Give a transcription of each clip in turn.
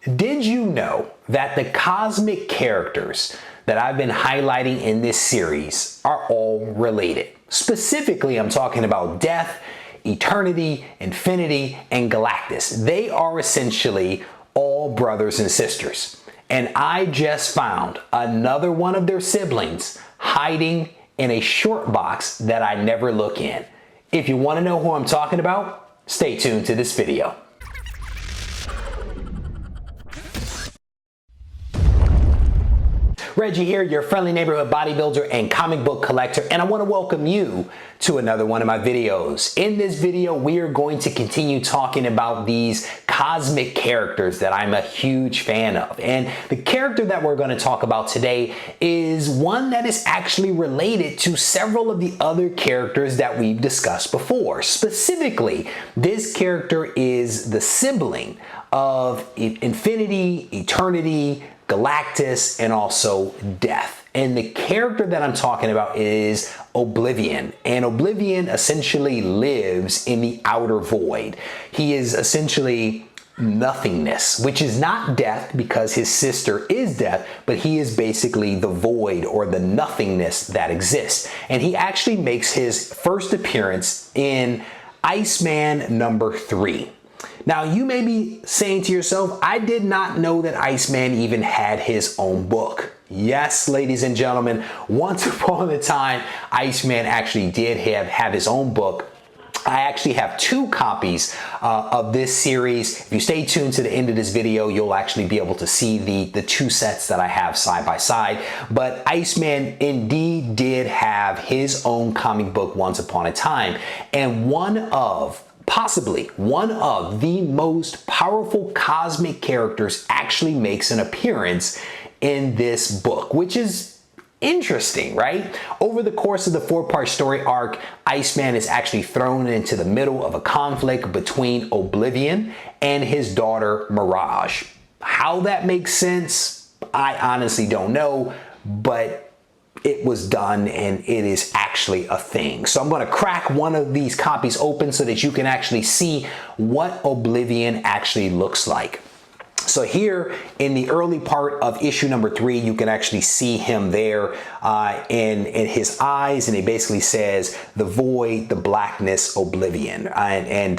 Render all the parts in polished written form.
Did you know that the cosmic characters that I've been highlighting in this series are all related? Specifically, I'm talking about Death, Eternity, Infinity, and Galactus. They are essentially all brothers and sisters. And I just found another one of their siblings hiding in a short box that I never look in. If you want to know who I'm talking about, stay tuned to this video. Reggie here, your friendly neighborhood bodybuilder and comic book collector, and I want to welcome you to another one of my videos. In this video, we are going to continue talking about these cosmic characters that I'm a huge fan of. And the character that we're going to talk about today is one that is actually related to several of the other characters that we've discussed before. Specifically, this character is the sibling of Infinity, Eternity, Galactus, and also Death. And the character that I'm talking about is Oblivion. And Oblivion essentially lives in the outer void. He is essentially nothingness, which is not death because his sister is death, but he is basically the void or the nothingness that exists. And he actually makes his first appearance in Iceman number 3. Now, you may be saying to yourself, I did not know that Iceman even had his own book. Yes, ladies and gentlemen, once upon a time, Iceman actually did have his own book. I actually have 2 copies of this series. If you stay tuned to the end of this video, you'll actually be able to see the 2 sets that I have side by side. But Iceman indeed did have his own comic book once upon a time. And possibly one of the most powerful cosmic characters actually makes an appearance in this book, which is interesting, right? Over the course of the 4-part story arc, Iceman is actually thrown into the middle of a conflict between Oblivion and his daughter Mirage. How that makes sense, I honestly don't know, but it was done and it is actually a thing. So I'm going to crack one of these copies open so that you can actually see what Oblivion actually looks like. So here in the early part of issue number 3, you can actually see him there in his eyes, and it basically says the void, the blackness, Oblivion. And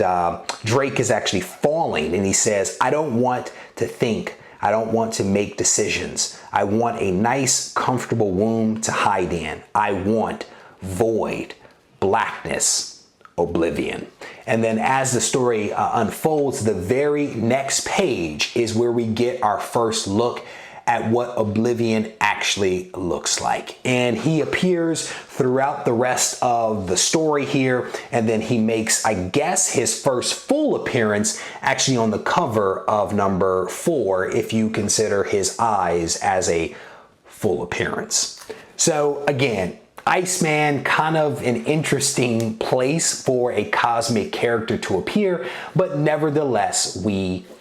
Drake is actually falling, and he says, I don't want to think. I don't want to make decisions. I want a nice, comfortable womb to hide in. I want void, blackness, Oblivion. And then as the story unfolds, the very next page is where we get our first look at what Oblivion actually looks like. And he appears throughout the rest of the story here, and then he makes, I guess, his first full appearance actually on the cover of number 4, if you consider his eyes as a full appearance. So again, Iceman, kind of an interesting place for a cosmic character to appear, but nevertheless,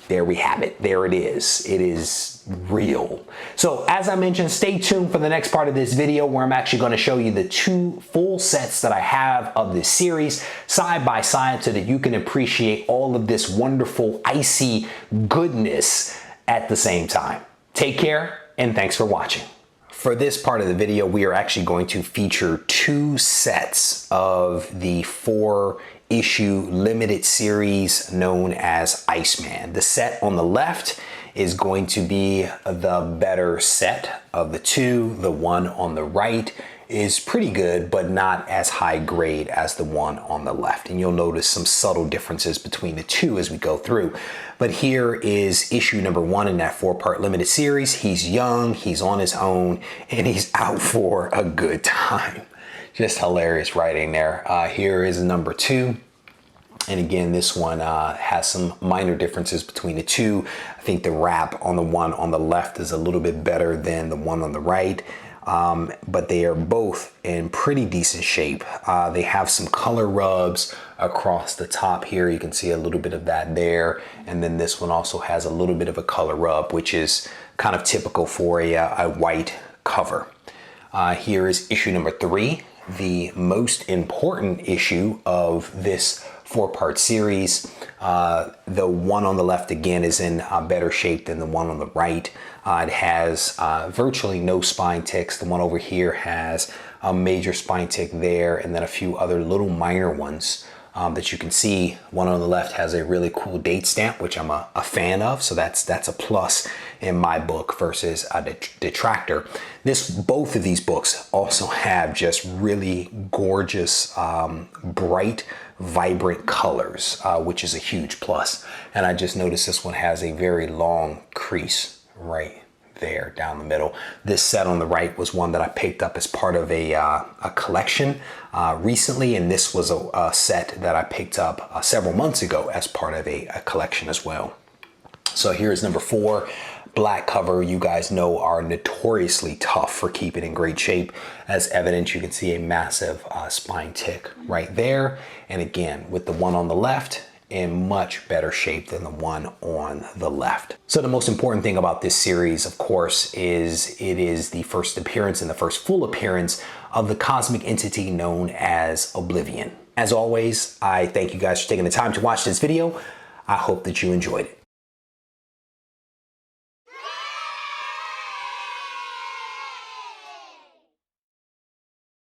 there we have it. There it is. It is real. So as I mentioned, stay tuned for the next part of this video where I'm actually going to show you the 2 full sets that I have of this series side by side so that you can appreciate all of this wonderful icy goodness at the same time. Take care and thanks for watching. For this part of the video, we are actually going to feature 2 sets of the 4-issue limited series known as Iceman. The set on the left is going to be the better set of the 2. The one on the right is pretty good, but not as high grade as the one on the left. And you'll notice some subtle differences between the 2 as we go through. But here is issue number 1 in that 4-part limited series. He's young, he's on his own, and he's out for a good time. Just hilarious writing there. Here is number 2. And again, this one has some minor differences between the 2. I think the wrap on the one on the left is a little bit better than the one on the right. But they are both in pretty decent shape. They have some color rubs across the top here. You can see a little bit of that there. And then this one also has a little bit of a color rub, which is kind of typical for a white cover. Here is issue number 3, the most important issue of this 4-part series. The one on the left, again, is in better shape than the one on the right. It has virtually no spine ticks. The one over here has a major spine tick there, and then a few other little minor ones that you can see. One on the left has a really cool date stamp, which I'm a fan of, so that's a plus in my book versus a detractor. Both of these books also have just really gorgeous, bright, vibrant colors, which is a huge plus. And I just noticed this one has a very long crease right there down the middle. This set on the right was one that I picked up as part of a collection recently, and this was a set that I picked up several months ago as part of a collection as well. So here's number 4. Black cover, you guys know, are notoriously tough for keeping in great shape. As evidence, you can see a massive spine tick right there. And again, with the one on the left, in much better shape than the one on the left. So the most important thing about this series, of course, is it is the first appearance and the first full appearance of the cosmic entity known as Oblivion. As always, I thank you guys for taking the time to watch this video. I hope that you enjoyed it.